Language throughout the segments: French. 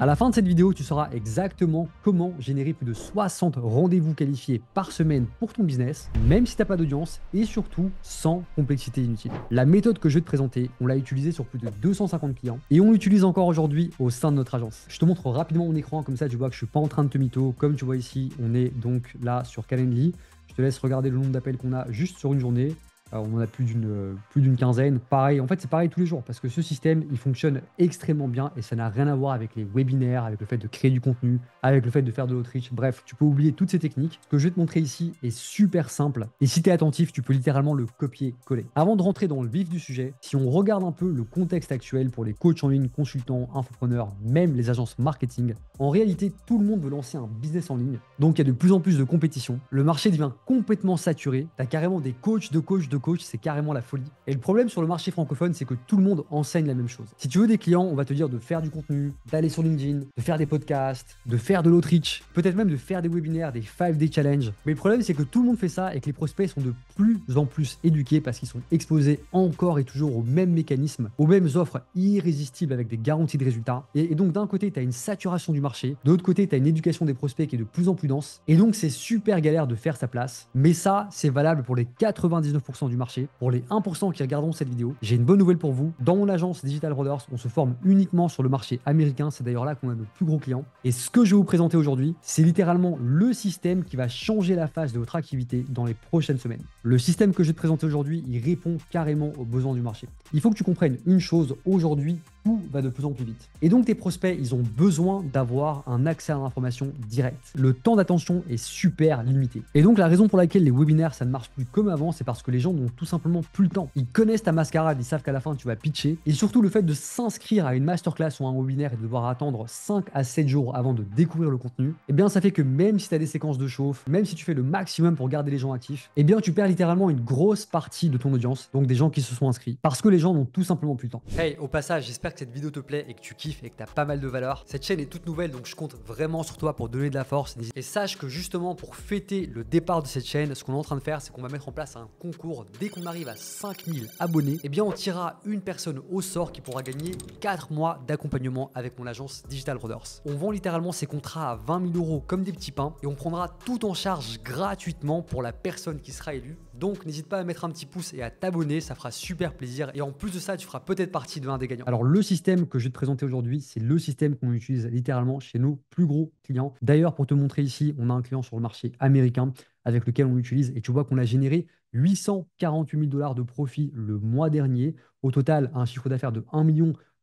À la fin de cette vidéo, tu sauras exactement comment générer plus de 60 rendez-vous qualifiés par semaine pour ton business, même si tu n'as pas d'audience et surtout sans complexité inutile. La méthode que je vais te présenter, on l'a utilisée sur plus de 250 clients et on l'utilise encore aujourd'hui au sein de notre agence. Je te montre rapidement mon écran, comme ça tu vois que je ne suis pas en train de te mytho. Comme tu vois ici, on est donc là sur Calendly. Je te laisse regarder le nombre d'appels qu'on a juste sur une journée. On en a plus d'une quinzaine. Pareil, en fait, c'est pareil tous les jours parce que ce système, il fonctionne extrêmement bien et ça n'a rien à voir avec les webinaires, avec le fait de créer du contenu, avec le fait de faire de l'outreach. Bref, tu peux oublier toutes ces techniques. Ce que je vais te montrer ici est super simple et si tu es attentif, tu peux littéralement le copier-coller. Avant de rentrer dans le vif du sujet, si on regarde un peu le contexte actuel pour les coachs en ligne, consultants, infopreneurs, même les agences marketing, en réalité, tout le monde veut lancer un business en ligne. Donc, il y a de plus en plus de compétition. Le marché devient complètement saturé. Tu as carrément des coachs de coachs de coachs. C'est carrément la folie. Et le problème sur le marché francophone, c'est que tout le monde enseigne la même chose. Si tu veux des clients, on va te dire de faire du contenu, d'aller sur LinkedIn, de faire des podcasts, de faire de l'outreach, peut-être même de faire des webinaires, des 5-day challenge. Mais le problème, c'est que tout le monde fait ça et que les prospects sont de plus en plus éduqués parce qu'ils sont exposés encore et toujours aux mêmes mécanismes, aux mêmes offres irrésistibles avec des garanties de résultats. Et donc, d'un côté, tu as une saturation du marché. De l'autre côté, tu as une éducation des prospects qui est de plus en plus dense. Et donc, c'est super galère de faire sa place. Mais ça, c'est valable pour les 99% du marché. Pour les 1% qui regarderont cette vidéo, j'ai une bonne nouvelle pour vous. Dans mon agence Digital Brothers, on se forme uniquement sur le marché américain. C'est d'ailleurs là qu'on a nos plus gros clients. Et ce que je vais vous présenter aujourd'hui, c'est littéralement le système qui va changer la face de votre activité dans les prochaines semaines. Le système que je vais te présenter aujourd'hui, il répond carrément aux besoins du marché. Il faut que tu comprennes une chose, aujourd'hui, tout va de plus en plus vite. Et donc tes prospects, ils ont besoin d'avoir un accès à l'information directe. Le temps d'attention est super limité. Et donc la raison pour laquelle les webinaires, ça ne marche plus comme avant, c'est parce que les gens n'ont tout simplement plus le temps. Ils connaissent ta mascarade, ils savent qu'à la fin, tu vas pitcher. Et surtout, le fait de s'inscrire à une masterclass ou à un webinaire et de devoir attendre 5 à 7 jours avant de découvrir le contenu, eh bien ça fait que même si tu as des séquences de chauffe, même si tu fais le maximum pour garder les gens actifs, eh bien tu perds littéralement une grosse partie de ton audience, donc des gens qui se sont inscrits, parce que les gens n'ont tout simplement plus le temps. Hey, au passage, j'espère que cette vidéo te plaît et que tu kiffes et que tu as pas mal de valeur. Cette chaîne est toute nouvelle, donc je compte vraiment sur toi pour donner de la force. Et sache que justement, pour fêter le départ de cette chaîne, ce qu'on est en train de faire, c'est qu'on va mettre en place un concours. Dès qu'on arrive à 5000 abonnés, eh bien on tirera une personne au sort qui pourra gagner 4 mois d'accompagnement avec mon agence Digital Brothers. On vend littéralement ces contrats à 20 000 euros comme des petits pains et on prendra tout en charge gratuitement pour la personne qui sera élue. Donc n'hésite pas à mettre un petit pouce et à t'abonner, ça fera super plaisir. Et en plus de ça, tu feras peut-être partie de l'un des gagnants. Alors le système que je vais te présenter aujourd'hui, c'est le système qu'on utilise littéralement chez nos plus gros clients. D'ailleurs, pour te montrer ici, on a un client sur le marché américain avec lequel on l'utilise et tu vois qu'on a généré 848 000 dollars de profit le mois dernier. Au total, un chiffre d'affaires de 1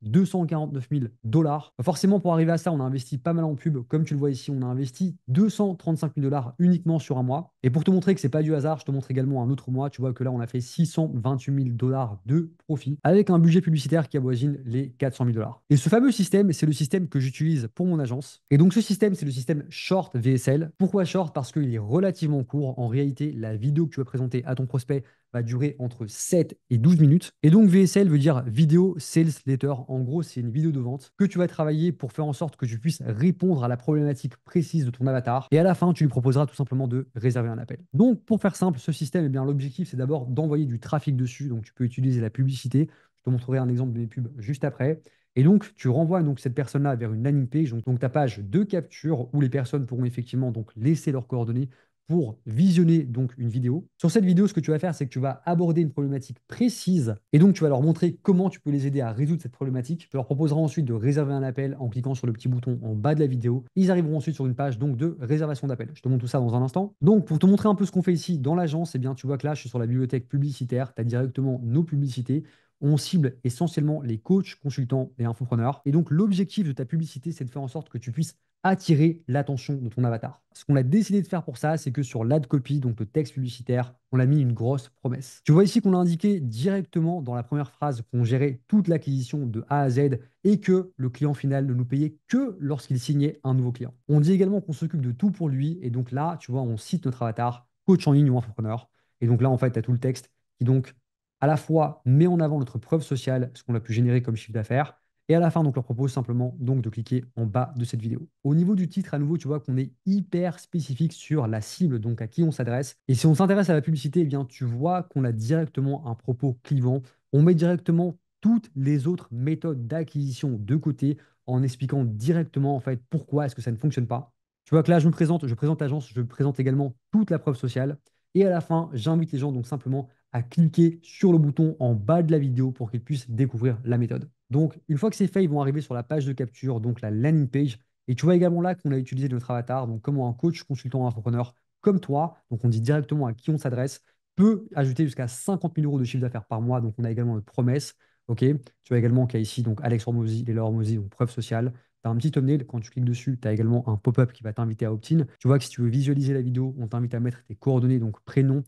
249 000 dollars. Forcément, pour arriver à ça, on a investi pas mal en pub. Comme tu le vois ici, on a investi 235 000 dollars uniquement sur un mois. Et pour te montrer que c'est pas du hasard, je te montre également un autre mois. Tu vois que là, on a fait 628 000 dollars de profit avec un budget publicitaire qui avoisine les 400 000 dollars. Et ce fameux système, c'est le système que j'utilise pour mon agence. Et donc, ce système, c'est le système Short VSL. Pourquoi Short? Parce qu'il est relativement court. En réalité, la vidéo que tu vas présenter à ton prospect va durer entre 7 et 12 minutes. Et donc VSL veut dire Video Sales Letter. En gros, c'est une vidéo de vente que tu vas travailler pour faire en sorte que tu puisses répondre à la problématique précise de ton avatar. Et à la fin, tu lui proposeras tout simplement de réserver un appel. Donc, pour faire simple, ce système, eh bien, l'objectif, c'est d'abord d'envoyer du trafic dessus. Donc, tu peux utiliser la publicité. Je te montrerai un exemple de mes pubs juste après. Et donc, tu renvoies donc cette personne-là vers une landing page, donc ta page de capture où les personnes pourront effectivement donc laisser leurs coordonnées pour visionner donc une vidéo. Sur cette vidéo, ce que tu vas faire, c'est que tu vas aborder une problématique précise et donc tu vas leur montrer comment tu peux les aider à résoudre cette problématique. Tu leur proposeras ensuite de réserver un appel en cliquant sur le petit bouton en bas de la vidéo. Ils arriveront ensuite sur une page donc de réservation d'appel. Je te montre tout ça dans un instant. Donc pour te montrer un peu ce qu'on fait ici dans l'agence, eh bien tu vois que là, je suis sur la bibliothèque publicitaire. Tu as directement nos publicités. On cible essentiellement les coachs, consultants et infopreneurs. Et donc, l'objectif de ta publicité, c'est de faire en sorte que tu puisses attirer l'attention de ton avatar. Ce qu'on a décidé de faire pour ça, c'est que sur l'ad copy, donc le texte publicitaire, on a mis une grosse promesse. Tu vois ici qu'on a indiqué directement dans la première phrase qu'on gérait toute l'acquisition de A à Z et que le client final ne nous payait que lorsqu'il signait un nouveau client. On dit également qu'on s'occupe de tout pour lui. Et donc là, tu vois, on cite notre avatar, coach en ligne ou infopreneur. Et donc là, en fait, tu as tout le texte qui donc à la fois met en avant notre preuve sociale, ce qu'on a pu générer comme chiffre d'affaires, et à la fin, donc, leur propose simplement donc, de cliquer en bas de cette vidéo. Au niveau du titre, à nouveau, tu vois qu'on est hyper spécifique sur la cible, donc à qui on s'adresse. Et si on s'intéresse à la publicité, eh bien, tu vois qu'on a directement un propos clivant. On met directement toutes les autres méthodes d'acquisition de côté en expliquant directement en fait pourquoi est-ce que ça ne fonctionne pas. Tu vois que là, je présente l'agence, je présente également toute la preuve sociale. Et à la fin, j'invite les gens donc simplement à cliquer sur le bouton en bas de la vidéo pour qu'ils puissent découvrir la méthode. Donc, une fois que c'est fait, ils vont arriver sur la page de capture, donc la landing page. Et tu vois également là qu'on a utilisé notre avatar, donc comment un coach, consultant, entrepreneur comme toi, donc on dit directement à qui on s'adresse, peut ajouter jusqu'à 50 000 euros de chiffre d'affaires par mois. Donc, on a également notre promesse. Ok, tu vois également qu'il y a ici donc Alex Hormozy, Léla Hormozy, donc preuve sociale. Tu as un petit thumbnail, quand tu cliques dessus, tu as également un pop-up qui va t'inviter à opt-in. Tu vois que si tu veux visualiser la vidéo, on t'invite à mettre tes coordonnées, donc prénom,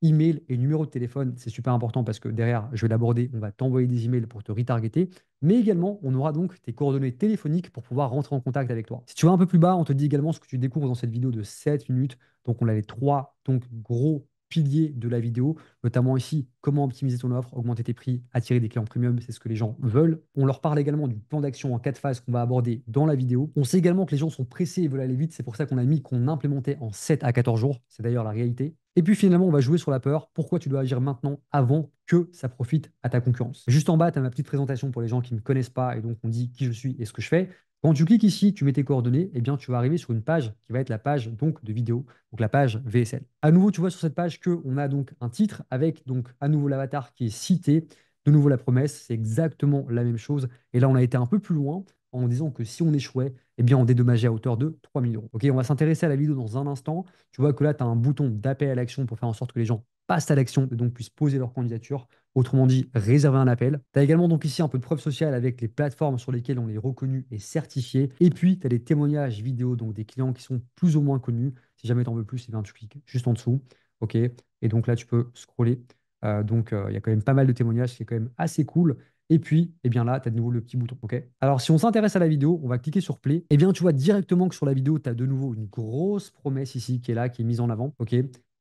email et numéro de téléphone. C'est super important parce que derrière, je vais l'aborder, on va t'envoyer des emails pour te retargeter. Mais également, on aura donc tes coordonnées téléphoniques pour pouvoir rentrer en contact avec toi. Si tu vas un peu plus bas, on te dit également ce que tu découvres dans cette vidéo de 7 minutes. Donc, on a les trois donc, gros piliers de la vidéo, notamment ici, comment optimiser ton offre, augmenter tes prix, attirer des clients premium, c'est ce que les gens veulent. On leur parle également du plan d'action en 4 phases qu'on va aborder dans la vidéo. On sait également que les gens sont pressés et veulent aller vite, c'est pour ça qu'on a mis qu'on implémentait en 7 à 14 jours, c'est d'ailleurs la réalité. Et puis finalement, on va jouer sur la peur, pourquoi tu dois agir maintenant avant que ça profite à ta concurrence. Juste en bas, tu as ma petite présentation pour les gens qui ne me connaissent pas et donc on dit qui je suis et ce que je fais. Quand tu cliques ici, tu mets tes coordonnées, eh bien, tu vas arriver sur une page qui va être la page donc, de vidéo, donc la page VSL. À nouveau, tu vois sur cette page qu'on a donc un titre avec donc à nouveau l'avatar qui est cité, de nouveau la promesse, c'est exactement la même chose. Et là, on a été un peu plus loin en disant que si on échouait, eh bien, on dédommageait à hauteur de 3 000 euros. Ok, on va s'intéresser à la vidéo dans un instant. Tu vois que là, tu as un bouton d'appel à l'action pour faire en sorte que les gens passent à l'action et donc puissent poser leur candidature. Autrement dit, réserver un appel. Tu as également donc ici un peu de preuve sociale avec les plateformes sur lesquelles on est reconnu et certifié. Et puis, tu as des témoignages vidéo, donc des clients qui sont plus ou moins connus. Si jamais tu en veux plus, eh bien, tu cliques juste en dessous. OK. Et donc là, tu peux scroller. Il y a quand même pas mal de témoignages, qui est quand même assez cool. Et puis, eh bien là, tu as de nouveau le petit bouton. OK. Alors, si on s'intéresse à la vidéo, on va cliquer sur Play. Eh bien, tu vois directement que sur la vidéo, tu as de nouveau une grosse promesse ici qui est là, qui est mise en avant. OK.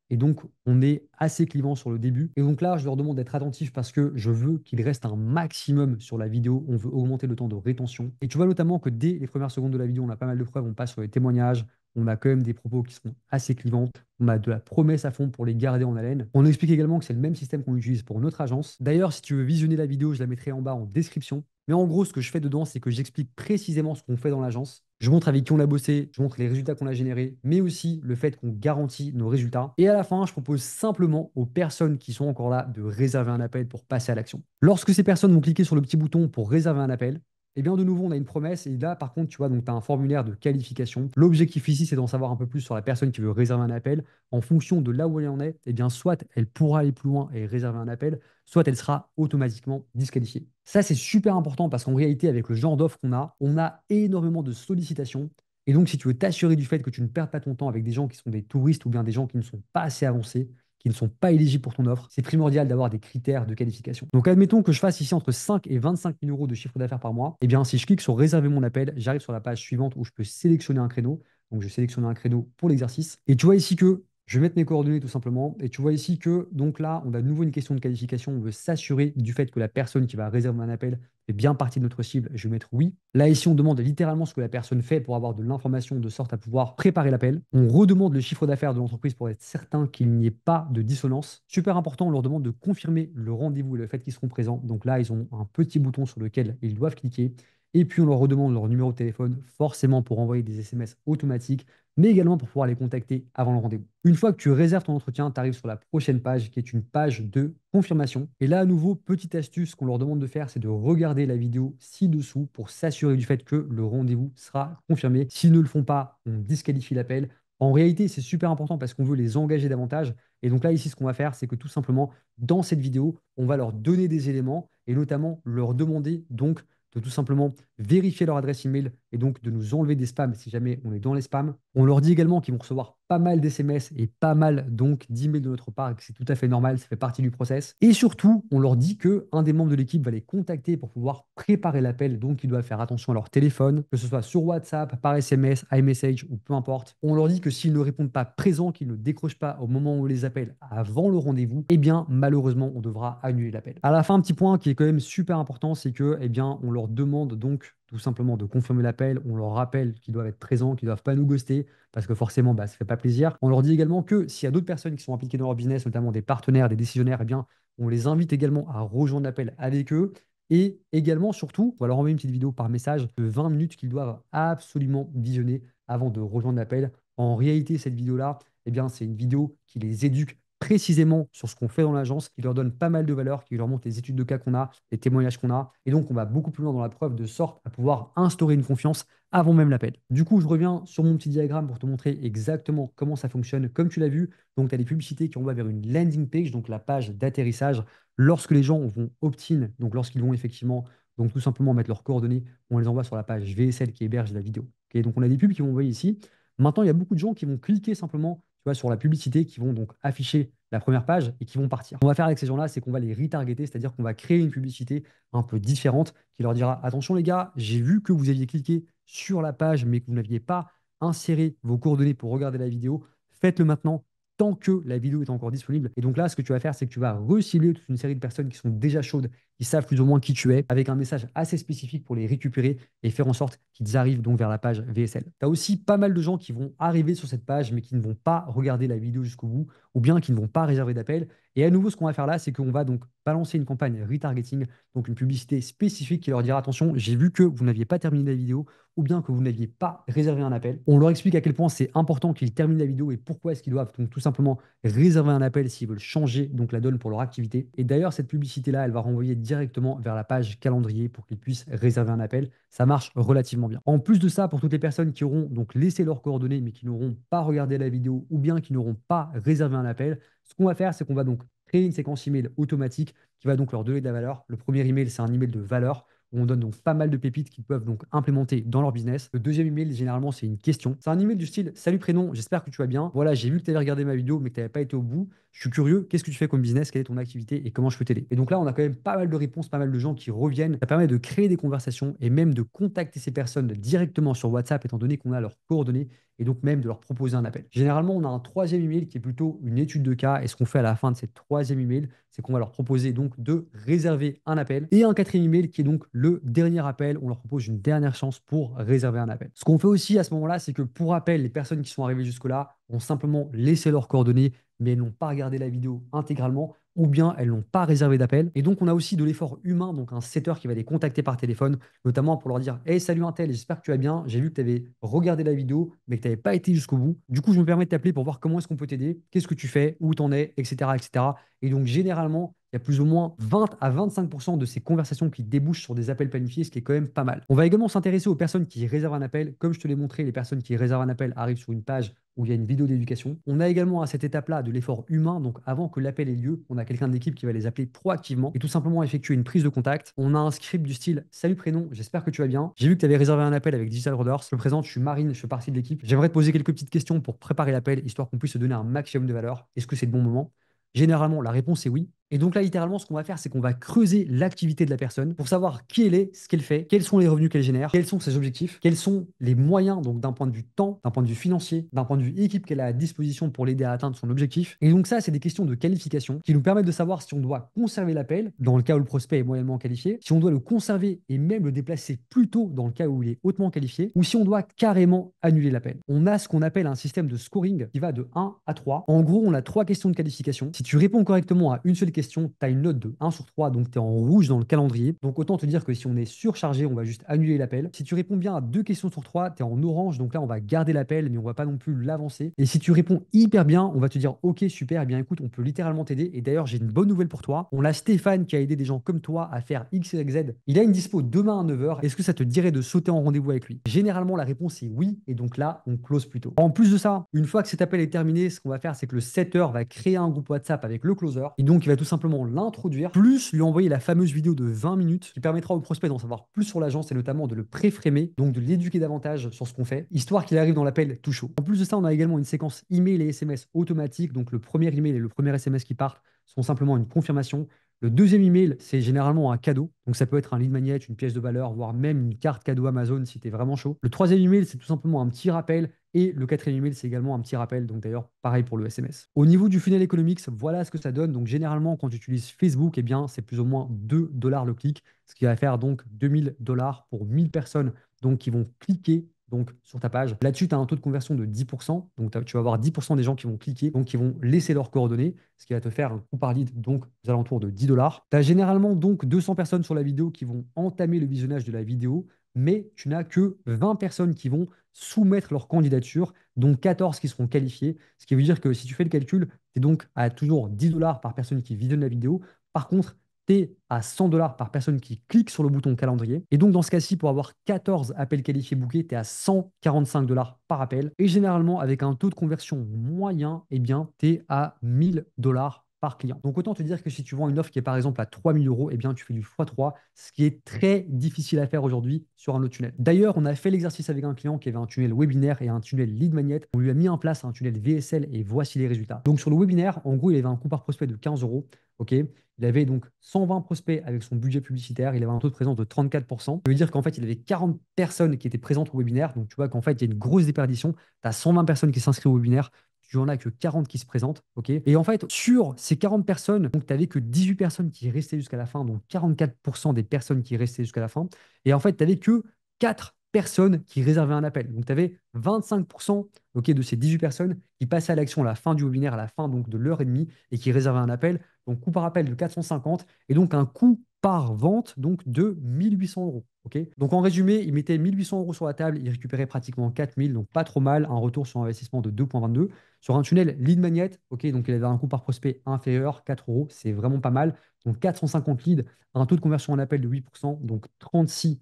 Et donc, on est assez clivant sur le début. Et donc là, je leur demande d'être attentif parce que je veux qu'il reste un maximum sur la vidéo. On veut augmenter le temps de rétention. Et tu vois notamment que dès les premières secondes de la vidéo, on a pas mal de preuves. On passe sur les témoignages. On a quand même des propos qui sont assez clivants. On a de la promesse à fond pour les garder en haleine. On explique également que c'est le même système qu'on utilise pour notre agence. D'ailleurs, si tu veux visionner la vidéo, je la mettrai en bas en description. Mais en gros, ce que je fais dedans, c'est que j'explique précisément ce qu'on fait dans l'agence. Je montre avec qui on a bossé, je montre les résultats qu'on a générés, mais aussi le fait qu'on garantit nos résultats. Et à la fin, je propose simplement aux personnes qui sont encore là de réserver un appel pour passer à l'action. Lorsque ces personnes vont cliquer sur le petit bouton pour réserver un appel, eh bien, de nouveau, on a une promesse. Et là, par contre, tu vois, donc tu as un formulaire de qualification. L'objectif ici, c'est d'en savoir un peu plus sur la personne qui veut réserver un appel. En fonction de là où elle en est, eh bien, soit elle pourra aller plus loin et réserver un appel, soit elle sera automatiquement disqualifiée. Ça, c'est super important parce qu'en réalité, avec le genre d'offre qu'on a, on a énormément de sollicitations. Et donc, si tu veux t'assurer du fait que tu ne perds pas ton temps avec des gens qui sont des touristes ou bien des gens qui ne sont pas assez avancés, qui ne sont pas éligibles pour ton offre, c'est primordial d'avoir des critères de qualification. Donc, admettons que je fasse ici entre 5 et 25 000 euros de chiffre d'affaires par mois. Eh bien, si je clique sur réserver mon appel, j'arrive sur la page suivante où je peux sélectionner un créneau. Donc, je sélectionne un créneau pour l'exercice. Et tu vois ici que je vais mettre mes coordonnées tout simplement. Et tu vois ici que, donc là, on a de nouveau une question de qualification. On veut s'assurer du fait que la personne qui va réserver un appel fait bien partie de notre cible. Je vais mettre oui. Là, ici, on demande littéralement ce que la personne fait pour avoir de l'information de sorte à pouvoir préparer l'appel. On redemande le chiffre d'affaires de l'entreprise pour être certain qu'il n'y ait pas de dissonance. Super important, on leur demande de confirmer le rendez-vous et le fait qu'ils seront présents. Donc là, ils ont un petit bouton sur lequel ils doivent cliquer. Et puis, on leur redemande leur numéro de téléphone, forcément pour envoyer des SMS automatiques, mais également pour pouvoir les contacter avant le rendez-vous. Une fois que tu réserves ton entretien, tu arrives sur la prochaine page qui est une page de confirmation. Et là, à nouveau, petite astuce qu'on leur demande de faire, c'est de regarder la vidéo ci-dessous pour s'assurer du fait que le rendez-vous sera confirmé. S'ils ne le font pas, on disqualifie l'appel. En réalité, c'est super important parce qu'on veut les engager davantage. Et donc là, ici, ce qu'on va faire, c'est que tout simplement, dans cette vidéo, on va leur donner des éléments et notamment leur demander donc de tout simplement vérifier leur adresse email et donc de nous enlever des spams si jamais on est dans les spams. On leur dit également qu'ils vont recevoir pas mal d'SMS et pas mal donc d'emails de notre part et que c'est tout à fait normal, ça fait partie du process. Et surtout, on leur dit que un des membres de l'équipe va les contacter pour pouvoir préparer l'appel, donc ils doivent faire attention à leur téléphone, que ce soit sur WhatsApp, par SMS, iMessage ou peu importe. On leur dit que s'ils ne répondent pas présents, qu'ils ne décrochent pas au moment où on les appelle avant le rendez-vous, eh bien malheureusement on devra annuler l'appel. À la fin, un petit point qui est quand même super important, c'est que eh bien on leur demande donc tout simplement de confirmer l'appel. On leur rappelle qu'ils doivent être présents, qu'ils ne doivent pas nous ghoster, parce que forcément, bah, ça ne fait pas plaisir. On leur dit également que s'il y a d'autres personnes qui sont impliquées dans leur business, notamment des partenaires, des décisionnaires, eh bien, on les invite également à rejoindre l'appel avec eux. Et également, surtout, on va leur envoyer une petite vidéo par message de 20 minutes qu'ils doivent absolument visionner avant de rejoindre l'appel. En réalité, cette vidéo-là, eh bien, c'est une vidéo qui les éduque précisément sur ce qu'on fait dans l'agence, qui leur donne pas mal de valeur, qui leur montre les études de cas qu'on a, les témoignages qu'on a. Et donc, on va beaucoup plus loin dans la preuve de sorte à pouvoir instaurer une confiance avant même l'appel. Du coup, je reviens sur mon petit diagramme pour te montrer exactement comment ça fonctionne. Comme tu l'as vu, donc tu as des publicités qui envoient vers une landing page, donc la page d'atterrissage. Lorsque les gens vont opt-in, donc lorsqu'ils vont effectivement, donc tout simplement mettre leurs coordonnées, on les envoie sur la page VSL qui héberge la vidéo. Ok, donc on a des pubs qui vont envoyer ici. Maintenant, il y a beaucoup de gens qui vont cliquer simplement tu vois, sur la publicité, qui vont donc afficher la première page et qui vont partir. Ce qu'on va faire avec ces gens-là, c'est qu'on va les retargeter, c'est-à-dire qu'on va créer une publicité un peu différente qui leur dira, attention les gars, j'ai vu que vous aviez cliqué sur la page, mais que vous n'aviez pas inséré vos coordonnées pour regarder la vidéo. Faites-le maintenant tant que la vidéo est encore disponible. Et donc là, ce que tu vas faire, c'est que tu vas recibler toute une série de personnes qui sont déjà chaudes, qui savent plus ou moins qui tu es, avec un message assez spécifique pour les récupérer et faire en sorte qu'ils arrivent donc vers la page VSL. Tu as aussi pas mal de gens qui vont arriver sur cette page, mais qui ne vont pas regarder la vidéo jusqu'au bout, ou bien qui ne vont pas réserver d'appel. Et à nouveau, ce qu'on va faire là, c'est qu'on va donc balancer une campagne retargeting, donc une publicité spécifique qui leur dira, attention, j'ai vu que vous n'aviez pas terminé la vidéo, ou bien que vous n'aviez pas réservé un appel. On leur explique à quel point c'est important qu'ils terminent la vidéo et pourquoi est-ce qu'ils doivent donc tout simplement réserver un appel s'ils veulent changer donc la donne pour leur activité. Et d'ailleurs, cette publicité-là, elle va renvoyer directement vers la page calendrier pour qu'ils puissent réserver un appel. Ça marche relativement bien. En plus de ça, pour toutes les personnes qui auront donc laissé leurs coordonnées mais qui n'auront pas regardé la vidéo ou bien qui n'auront pas réservé un appel, ce qu'on va faire, c'est qu'on va donc créer une séquence email automatique qui va donc leur donner de la valeur. Le premier email, c'est un email de valeur où on donne donc pas mal de pépites qu'ils peuvent donc implémenter dans leur business. Le deuxième email, généralement, c'est une question. C'est un email du style: salut prénom, j'espère que tu vas bien. Voilà, j'ai vu que tu avais regardé ma vidéo, mais que tu n'avais pas été au bout. Je suis curieux, qu'est-ce que tu fais comme business? Quelle est ton activité et comment je peux t'aider? Et donc là, on a quand même pas mal de réponses, pas mal de gens qui reviennent. Ça permet de créer des conversations et même de contacter ces personnes directement sur WhatsApp, étant donné qu'on a leurs coordonnées et donc même de leur proposer un appel. Généralement, on a un troisième email qui est plutôt une étude de cas. Et ce qu'on fait à la fin de cette troisième email, c'est qu'on va leur proposer donc de réserver un appel. Et un quatrième email qui est donc le dernier appel. On leur propose une dernière chance pour réserver un appel. Ce qu'on fait aussi à ce moment-là, c'est que pour rappel, les personnes qui sont arrivées jusque-là ont simplement laissé leurs coordonnées, mais elles n'ont pas regardé la vidéo intégralement, ou bien elles n'ont pas réservé d'appel. Et donc, on a aussi de l'effort humain, donc un setter qui va les contacter par téléphone, notamment pour leur dire: hey, salut Intel, j'espère que tu vas bien. J'ai vu que tu avais regardé la vidéo, mais que tu n'avais pas été jusqu'au bout. Du coup, je me permets de t'appeler pour voir comment est-ce qu'on peut t'aider, qu'est-ce que tu fais, où tu en es, etc., etc. Et donc, généralement, il y a plus ou moins 20 à 25% de ces conversations qui débouchent sur des appels planifiés, ce qui est quand même pas mal. On va également s'intéresser aux personnes qui réservent un appel. Comme je te l'ai montré, les personnes qui réservent un appel arrivent sur une page où il y a une vidéo d'éducation. On a également à cette étape-là de l'effort humain. Donc avant que l'appel ait lieu, on a quelqu'un de l'équipe qui va les appeler proactivement et tout simplement effectuer une prise de contact. On a un script du style: salut prénom, j'espère que tu vas bien. J'ai vu que tu avais réservé un appel avec Digital Brothers. Je me présente, je suis Marine, je fais partie de l'équipe. J'aimerais te poser quelques petites questions pour préparer l'appel, histoire qu'on puisse se donner un maximum de valeur. Est-ce que c'est le bon moment? Généralement, la réponse est oui. Et donc là, littéralement, ce qu'on va faire, c'est qu'on va creuser l'activité de la personne pour savoir qui elle est, ce qu'elle fait, quels sont les revenus qu'elle génère, quels sont ses objectifs, quels sont les moyens, donc d'un point de vue temps, d'un point de vue financier, d'un point de vue équipe qu'elle a à disposition pour l'aider à atteindre son objectif. Et donc ça, c'est des questions de qualification qui nous permettent de savoir si on doit conserver l'appel, dans le cas où le prospect est moyennement qualifié, si on doit le conserver et même le déplacer plus tôt dans le cas où il est hautement qualifié, ou si on doit carrément annuler l'appel. On a ce qu'on appelle un système de scoring qui va de 1 à 3. En gros, on a 3 questions de qualification. Si tu réponds correctement à une seule question, tu as une note de 1 sur 3, donc tu es en rouge dans le calendrier. Donc autant te dire que si on est surchargé, on va juste annuler l'appel. Si tu réponds bien à 2 questions sur 3, tu es en orange, donc là on va garder l'appel, mais on va pas non plus l'avancer. Et si tu réponds hyper bien, on va te dire: ok, super, eh bien écoute, on peut littéralement t'aider. Et d'ailleurs, j'ai une bonne nouvelle pour toi. On a Stéphane qui a aidé des gens comme toi à faire X, Y, Z. Il a une dispo demain à 9h. Est-ce que ça te dirait de sauter en rendez-vous avec lui? Généralement, la réponse est oui, et donc là, on close plus tôt. En plus de ça, une fois que cet appel est terminé, ce qu'on va faire, c'est que le setter va créer un groupe WhatsApp avec le closer, et donc il va tout simplement l'introduire, plus lui envoyer la fameuse vidéo de 20 minutes qui permettra au prospect d'en savoir plus sur l'agence et notamment de le pré-frémer, donc de l'éduquer davantage sur ce qu'on fait, histoire qu'il arrive dans l'appel tout chaud. En plus de ça, on a également une séquence email et SMS automatique, donc le premier email et le premier SMS qui partent sont simplement une confirmation. Le deuxième email, c'est généralement un cadeau. Donc ça peut être un lead magnet, une pièce de valeur, voire même une carte cadeau Amazon si tu es vraiment chaud. Le troisième email, c'est tout simplement un petit rappel. Et le quatrième email, c'est également un petit rappel. Donc d'ailleurs, pareil pour le SMS. Au niveau du funnel economics, voilà ce que ça donne. Donc généralement, quand tu utilises Facebook, eh bien, c'est plus ou moins 2 $ le clic, ce qui va faire donc 2000 $ pour 1000 personnes donc, qui vont cliquer donc sur ta page. Là-dessus, tu as un taux de conversion de 10%. Donc, tu vas avoir 10% des gens qui vont cliquer, donc qui vont laisser leurs coordonnées, ce qui va te faire un coût par lead, donc aux alentours de 10 dollars. Tu as généralement donc 200 personnes sur la vidéo qui vont entamer le visionnage de la vidéo, mais tu n'as que 20 personnes qui vont soumettre leur candidature, donc 14 qui seront qualifiées. Ce qui veut dire que si tu fais le calcul, tu es donc à toujours 10 dollars par personne qui visionne la vidéo. Par contre, tu es à 100 dollars par personne qui clique sur le bouton calendrier. Et donc, dans ce cas-ci, pour avoir 14 appels qualifiés bookés, tu es à 145 dollars par appel. Et généralement, avec un taux de conversion moyen, eh bien, tu es à 1000 dollars par client. Donc, autant te dire que si tu vends une offre qui est par exemple à 3000 euros, eh bien, tu fais du x3, ce qui est très difficile à faire aujourd'hui sur un autre tunnel. D'ailleurs, on a fait l'exercice avec un client qui avait un tunnel webinaire et un tunnel lead magnet. On lui a mis en place un tunnel VSL et voici les résultats. Donc, sur le webinaire, en gros, il avait un coût par prospect de 15 euros. OK. Il avait donc 120 prospects avec son budget publicitaire. Il avait un taux de présence de 34%. Ça veut dire qu'en fait, il avait 40 personnes qui étaient présentes au webinaire. Donc, tu vois qu'en fait, il y a une grosse déperdition. Tu as 120 personnes qui s'inscrivent au webinaire. Tu en as que 40 qui se présentent. OK. Et en fait, sur ces 40 personnes, tu n'avais que 18 personnes qui restaient jusqu'à la fin. Donc, 44% des personnes qui restaient jusqu'à la fin. Et en fait, tu n'avais que 4 personnes qui réservaient un appel. Donc, tu avais 25% OK, de ces 18 personnes qui passaient à l'action à la fin du webinaire, à la fin donc, de l'heure et demie et qui réservaient un appel. Donc, coût par appel de 450 et donc un coût par vente donc de 1800 euros. Okay, donc, en résumé, il mettait 1800 euros sur la table, il récupérait pratiquement 4000, donc pas trop mal, un retour sur investissement de 2,22. Sur un tunnel lead magnet, ok, donc il avait un coût par prospect inférieur, 4 euros, c'est vraiment pas mal. Donc, 450 leads, un taux de conversion en appel de 8%, donc 36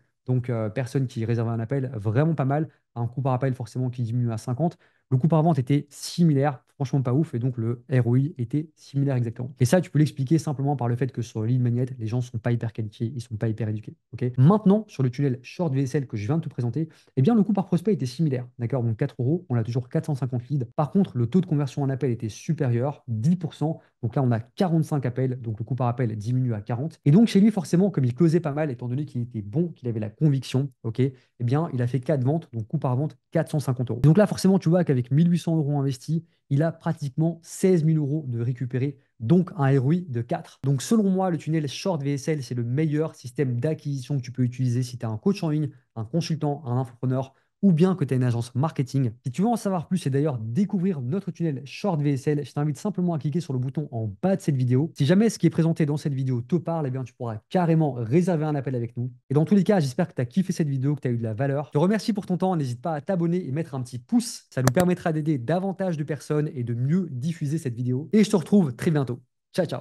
personnes qui réservaient un appel, vraiment pas mal. Un coût par appel forcément qui diminue à 50. Le coût par vente était similaire, franchement pas ouf, et donc le ROI était similaire exactement. Et ça, tu peux l'expliquer simplement par le fait que sur le lead magnet, les gens ne sont pas hyper qualifiés, ils ne sont pas hyper éduqués. Ok. Maintenant, sur le tunnel short VSL que je viens de te présenter, eh bien, le coût par prospect était similaire. D'accord. Donc 4 euros, on a toujours 450 leads. Par contre, le taux de conversion en appel était supérieur, 10%. Donc là, on a 45 appels, donc le coût par appel diminue à 40. Et donc, chez lui, forcément, comme il closait pas mal, étant donné qu'il était bon, qu'il avait la conviction, ok, eh bien, il a fait 4 ventes, donc coût par vente 450 euros. Donc là, forcément, tu vois qu'avec 1800 euros investis, il a pratiquement 16 000 euros de récupéré, donc un ROI de 4. Donc selon moi, le tunnel Short VSL, c'est le meilleur système d'acquisition que tu peux utiliser si tu es un coach en ligne, un consultant, un infopreneur ou bien que tu as une agence marketing. Si tu veux en savoir plus et d'ailleurs découvrir notre tunnel Short VSL, je t'invite simplement à cliquer sur le bouton en bas de cette vidéo. Si jamais ce qui est présenté dans cette vidéo te parle, eh bien, tu pourras carrément réserver un appel avec nous. Et dans tous les cas, j'espère que tu as kiffé cette vidéo, que tu as eu de la valeur. Je te remercie pour ton temps. N'hésite pas à t'abonner et mettre un petit pouce. Ça nous permettra d'aider davantage de personnes et de mieux diffuser cette vidéo. Et je te retrouve très bientôt. Ciao, ciao.